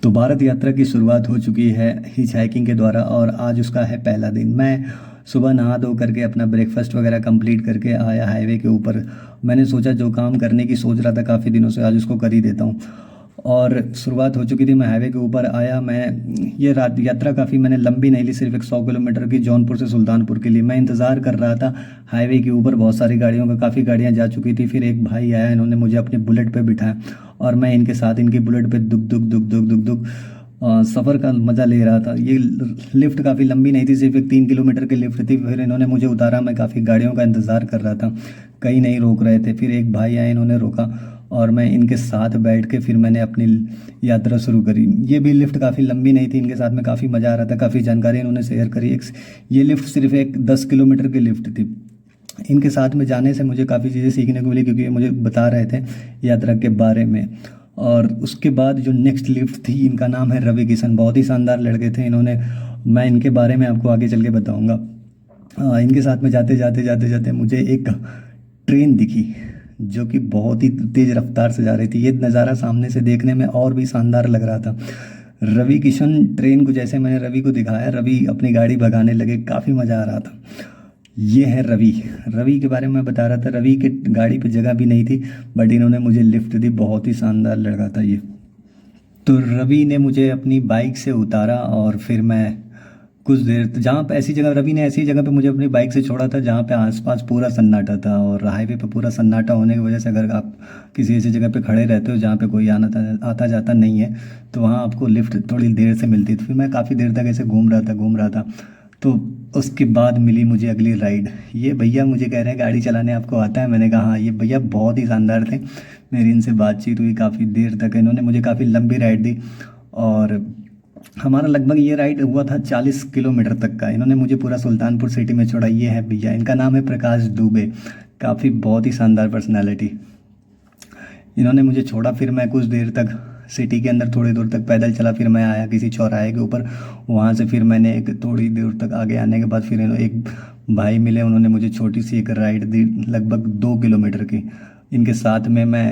तो भारत यात्रा की शुरुआत हो चुकी है हिच हाइकिंग के द्वारा और आज उसका है पहला दिन। मैं सुबह नहा धो करके अपना ब्रेकफास्ट वगैरह कंप्लीट करके आया हाईवे के ऊपर। मैंने सोचा जो काम करने की सोच रहा था काफ़ी दिनों से आज उसको कर ही देता हूँ। और शुरुआत हो चुकी थी, मैं हाईवे के ऊपर आया। मैं ये रात यात्रा काफ़ी मैंने लंबी नहीं ली, सिर्फ एक 100 किलोमीटर की जौनपुर से सुल्तानपुर के लिए। मैं इंतज़ार कर रहा था हाईवे के ऊपर, बहुत सारी गाड़ियों का, काफ़ी गाड़ियाँ जा चुकी थी। फिर एक भाई आया, इन्होंने मुझे अपनी बुलेट पे बिठाया और मैं इनके साथ इनकी बुलेट पे दुक दुक दुक दुक दुक दुक सफ़र का मज़ा ले रहा था। ये लिफ्ट काफ़ी लंबी नहीं थी, सिर्फ एक 3 किलोमीटर की लिफ्ट थी। फिर इन्होंने मुझे उतारा, मैं काफ़ी गाड़ियों का इंतज़ार कर रहा था, कहीं नहीं रोक रहे थे। फिर एक भाई आए, इन्होंने रोका और मैं इनके साथ बैठ के फिर मैंने अपनी यात्रा शुरू करी। ये भी लिफ्ट काफ़ी लंबी नहीं थी, इनके साथ में काफ़ी मज़ा आ रहा था, काफ़ी जानकारी इन्होंने शेयर करी। ये लिफ्ट सिर्फ एक 10 किलोमीटर की लिफ्ट थी। इनके साथ में जाने से मुझे काफ़ी चीज़ें सीखने को मिली, क्योंकि ये मुझे बता रहे थे यात्रा के बारे में। और उसके बाद जो नेक्स्ट लिफ्ट थी, इनका नाम है रवि किशन, बहुत ही शानदार लड़के थे इन्होंने। मैं इनके बारे में आपको आगे चल के बताऊँगा। इनके साथ में जाते जाते जाते जाते मुझे एक ट्रेन दिखी जो कि बहुत ही तेज़ रफ्तार से जा रही थी। ये नज़ारा सामने से देखने में और भी शानदार लग रहा था। रवि किशन ट्रेन को, जैसे मैंने रवि को दिखाया, रवि अपनी गाड़ी भगाने लगे, काफ़ी मज़ा आ रहा था। ये है रवि। रवि के बारे में मैं बता रहा था, रवि के गाड़ी पे जगह भी नहीं थी, बट इन्होंने मुझे लिफ्ट दी। बहुत ही शानदार लड़का था ये। तो रवि ने मुझे अपनी बाइक से उतारा और फिर मैं कुछ देर जहाँ पे ऐसी जगह, रवि ने ऐसी जगह पे मुझे अपनी बाइक से छोड़ा था जहाँ पे आसपास पूरा सन्नाटा था। और हाईवे पे पूरा सन्नाटा होने की वजह से अगर आप किसी ऐसी जगह पे खड़े रहते हो जहाँ पे कोई आता जाता नहीं है, तो वहाँ आपको लिफ्ट थोड़ी देर से मिलती थी। फिर मैं काफ़ी देर तक ऐसे घूम रहा था। तो उसके बाद मिली मुझे अगली राइड। ये भैया मुझे कह रहे हैं गाड़ी चलाने आपको आता है? मैंने कहा हाँ। ये भैया बहुत ही शानदार थे, मेरी इनसे बातचीत हुई काफ़ी देर तक। इन्होंने मुझे काफ़ी लंबी राइड दी और हमारा लगभग ये राइड हुआ था 40 किलोमीटर तक का। इन्होंने मुझे पूरा सुल्तानपुर सिटी में छोड़ा। ये है भैया, इनका नाम है प्रकाश दुबे, काफ़ी बहुत ही शानदार पर्सनैलिटी। इन्होंने मुझे छोड़ा, फिर मैं कुछ देर तक सिटी के अंदर थोड़ी दूर तक पैदल चला। फिर मैं आया किसी चौराहे के ऊपर, वहाँ से फिर मैंने एक थोड़ी दूर तक आगे आने के बाद फिर एक भाई मिले, उन्होंने मुझे छोटी सी एक राइड दी लगभग 2 किलोमीटर की। इनके साथ में मैं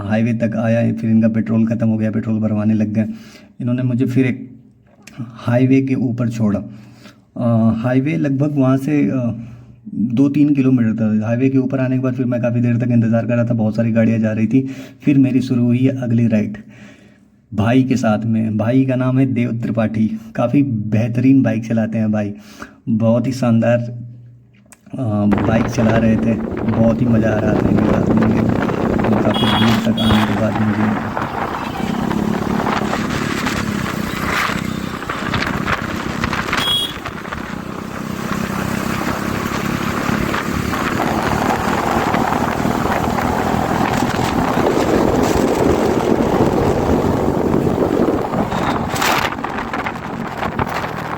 हाईवे तक आया। फिर इनका पेट्रोल ख़त्म हो गया, पेट्रोल भरवाने लग गए। इन्होंने मुझे फिर एक हाईवे के ऊपर छोड़ा। हाईवे लगभग वहाँ से 2-3 किलोमीटर था। हाईवे के ऊपर आने के बाद फिर मैं काफ़ी देर तक इंतज़ार कर रहा था, बहुत सारी गाड़ियाँ जा रही थी। फिर मेरी शुरू हुई अगली राइड भाई के साथ में। भाई का नाम है देव त्रिपाठी, काफ़ी बेहतरीन बाइक चलाते हैं भाई, बहुत ही शानदार बाइक चला रहे थे। बहुत ही मज़ा आ रहा था इनके साथ में। काफ़ी दूर तक आने के बाद मुझे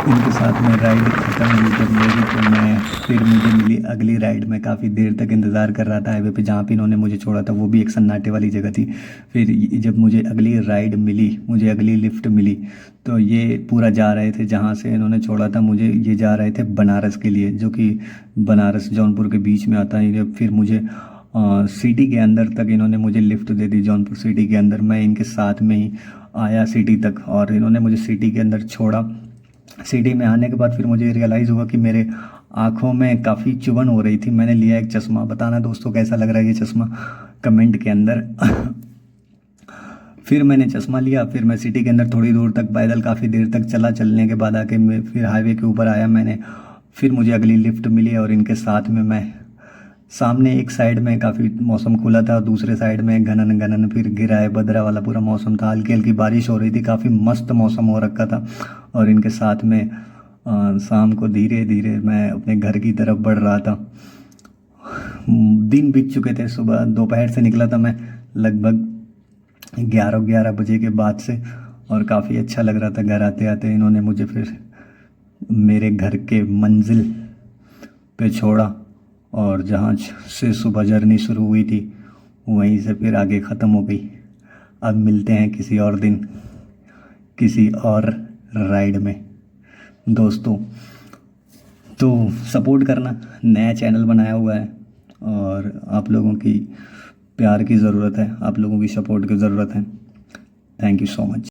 इनके साथ में राइड ख़त्म हुई जब मेरी, तो मैं फिर मुझे मिली अगली राइड। मैं काफ़ी देर तक इंतज़ार कर रहा था हाईवे पे, जहाँ पे इन्होंने मुझे छोड़ा था वो भी एक सन्नाटे वाली जगह थी। फिर जब मुझे अगली राइड मिली, मुझे अगली लिफ्ट मिली, तो ये पूरा जा रहे थे जहाँ से इन्होंने छोड़ा था मुझे। ये जा रहे थे बनारस के लिए, जो कि बनारस जौनपुर के बीच में आता है। फिर मुझे सिटी के अंदर तक इन्होंने मुझे लिफ्ट दे दी, जौनपुर सिटी के अंदर। मैं इनके साथ में ही आया सिटी तक और इन्होंने मुझे सिटी के अंदर छोड़ा। सिटी में आने के बाद फिर मुझे रियलाइज़ हुआ कि मेरे आँखों में काफ़ी चुभन हो रही थी। मैंने लिया एक चश्मा। बताना दोस्तों कैसा लग रहा है ये चश्मा, कमेंट के अंदर। फिर मैंने चश्मा लिया। फिर मैं सिटी के अंदर थोड़ी दूर तक पैदल काफ़ी देर तक चला। चलने के बाद आके मैं फिर हाईवे के ऊपर आया मैंने। फिर मुझे अगली लिफ्ट मिली और इनके साथ में मैं सामने एक साइड में काफ़ी मौसम खुला था, दूसरे साइड में घनन घनन फिर गिरा है बदरा वाला पूरा मौसम था। हल्की हल्की बारिश हो रही थी, काफ़ी मस्त मौसम हो रखा था। और इनके साथ में शाम को धीरे धीरे मैं अपने घर की तरफ बढ़ रहा था। दिन बीत चुके थे, सुबह दोपहर से निकला था मैं लगभग 11 बजे के बाद से, और काफ़ी अच्छा लग रहा था। घर आते आते इन्होंने मुझे फिर मेरे घर के मंजिल पे छोड़ा और जहाँ से सुबह जर्नी शुरू हुई थी वहीं से फिर आगे ख़त्म हो गई। अब मिलते हैं किसी और दिन किसी और राइड में दोस्तों। तो सपोर्ट करना, नया चैनल बनाया हुआ है और आप लोगों की प्यार की ज़रूरत है, आप लोगों की सपोर्ट की ज़रूरत है। Thank you so much.